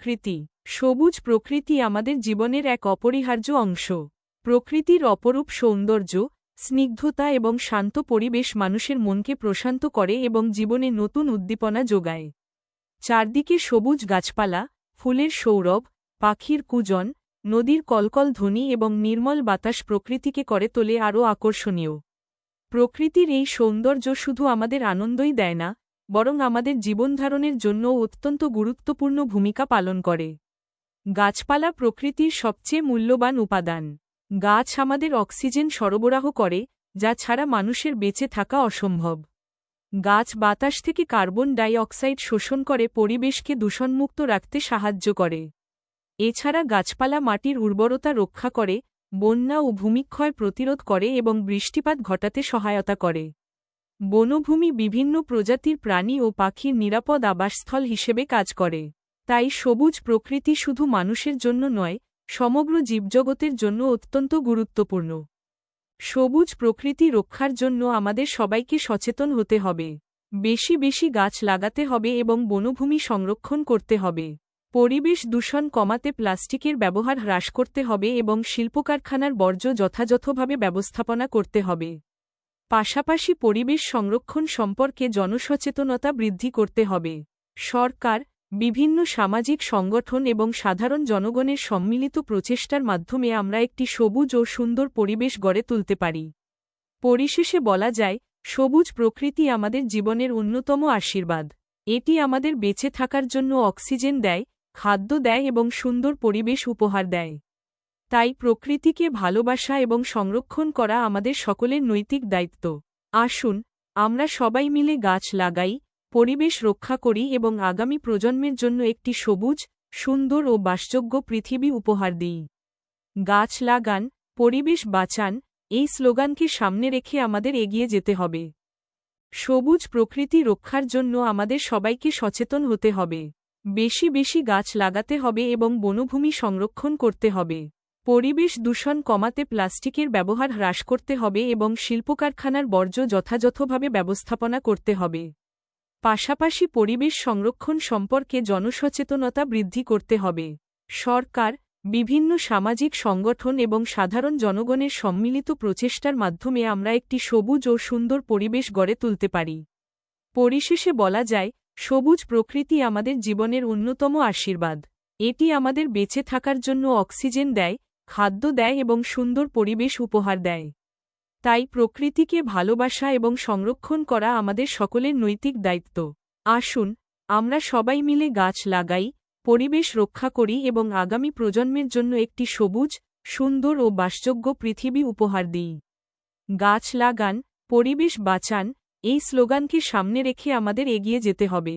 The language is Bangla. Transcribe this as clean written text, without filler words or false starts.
প্রকৃতি। সবুজ প্রকৃতি আমাদের জীবনের এক অপরিহার্য অংশ। প্রকৃতির অপরূপ সৌন্দর্য, স্নিগ্ধতা এবং শান্ত পরিবেশ মানুষের মনকে প্রশান্ত করে এবং জীবনে নতুন উদ্দীপনা যোগায়। চারদিকে সবুজ গাছপালা, ফুলের সৌরভ, পাখির কূজন, নদীর কলকল ধ্বনি এবং নির্মল বাতাস প্রকৃতিকে করে তোলে আরও আকর্ষণীয়। প্রকৃতির এই সৌন্দর্য শুধু আমাদের আনন্দই দেয় না, বরং আমাদের জীবনধারণের জন্যও অত্যন্ত গুরুত্বপূর্ণ ভূমিকা পালন করে। গাছপালা প্রকৃতির সবচেয়ে মূল্যবান উপাদান। গাছ আমাদের অক্সিজেন সরবরাহ করে, যা ছাড়া মানুষের বেঁচে থাকা অসম্ভব। গাছ বাতাস থেকে কার্বন ডাই অক্সাইড শোষণ করে পরিবেশকে দূষণমুক্ত রাখতে সাহায্য করে। এছাড়া গাছপালা মাটির উর্বরতা রক্ষা করে, বন্যা ও ভূমিক্ষয় প্রতিরোধ করে এবং বৃষ্টিপাত ঘটাতে সহায়তা করে। বনভূমি বিভিন্ন প্রজাতির প্রাণী ও পাখির নিরাপদ আবাসস্থল হিসেবে কাজ করে। তাই সবুজ প্রকৃতি শুধু মানুষের জন্য নয়, সমগ্র জীবজগতের জন্য অত্যন্ত গুরুত্বপূর্ণ। সবুজ প্রকৃতি রক্ষার জন্য আমাদের সবাইকে সচেতন হতে হবে। বেশি বেশি গাছ লাগাতে হবে এবং বনভূমি সংরক্ষণ করতে হবে। পরিবেশ দূষণ কমাতে প্লাস্টিকের ব্যবহার হ্রাস করতে হবে এবং শিল্পকারখানার বর্জ্য যথাযথভাবে ব্যবস্থাপনা করতে হবে। পাশাপাশি পরিবেশ সংরক্ষণ সম্পর্কে জনসচেতনতা বৃদ্ধি করতে হবে। সরকার, বিভিন্ন সামাজিক সংগঠন এবং সাধারণ জনগণের সম্মিলিত প্রচেষ্টার মাধ্যমে আমরা একটি সবুজ ও সুন্দর পরিবেশ গড়ে তুলতে পারি। পরিশেষে বলা যায়, সবুজ প্রকৃতি আমাদের জীবনের অন্যতম আশীর্বাদ। এটি আমাদের বেঁচে থাকার জন্য অক্সিজেন দেয়, খাদ্য দেয় এবং সুন্দর পরিবেশ উপহার দেয়। তাই প্রকৃতিকে ভালোবাসা এবং সংরক্ষণ করা আমাদের সকলের নৈতিক দায়িত্ব। আসুন, আমরা সবাই মিলে গাছ লাগাই, পরিবেশ রক্ষা করি এবং আগামী প্রজন্মের জন্য একটি সবুজ, সুন্দর ও বাসযোগ্য পৃথিবী উপহার দিই। গাছ লাগান, পরিবেশ বাঁচান, এই স্লোগানকে সামনে রেখে আমাদের এগিয়ে যেতে হবে। সবুজ প্রকৃতি রক্ষার জন্য আমাদের সবাইকে সচেতন হতে হবে। বেশি বেশি গাছ লাগাতে হবে এবং বনভূমি সংরক্ষণ করতে হবে। পরিবেশ দূষণ কমাতে প্লাস্টিকের ব্যবহার হ্রাস করতে হবে এবং শিল্পকারখানার বর্জ্য যথাযথভাবে ব্যবস্থাপনা করতে হবে। পাশাপাশি পরিবেশ সংরক্ষণ সম্পর্কে জনসচেতনতা বৃদ্ধি করতে হবে। সরকার, বিভিন্ন সামাজিক সংগঠন এবং সাধারণ জনগণের সম্মিলিত প্রচেষ্টার মাধ্যমে আমরা একটি সবুজ ও সুন্দর পরিবেশ গড়ে তুলতে পারি। পরিশেষে বলা যায়, সবুজ প্রকৃতি আমাদের জীবনের অন্যতম আশীর্বাদ। এটি আমাদের বেঁচে থাকার জন্য অক্সিজেন দেয়, খাদ্য দেয় এবং সুন্দর পরিবেশ উপহার দেয়। তাই প্রকৃতিকে ভালোবাসা এবং সংরক্ষণ করা আমাদের সকলের নৈতিক দায়িত্ব। আসুন, আমরা সবাই মিলে গাছ লাগাই, পরিবেশ রক্ষা করি এবং আগামী প্রজন্মের জন্য একটি সবুজ, সুন্দর ও বাসযোগ্য পৃথিবী উপহার দিই। গাছ লাগান, পরিবেশ বাঁচান, এই স্লোগানকে সামনে রেখে আমাদের এগিয়ে যেতে হবে।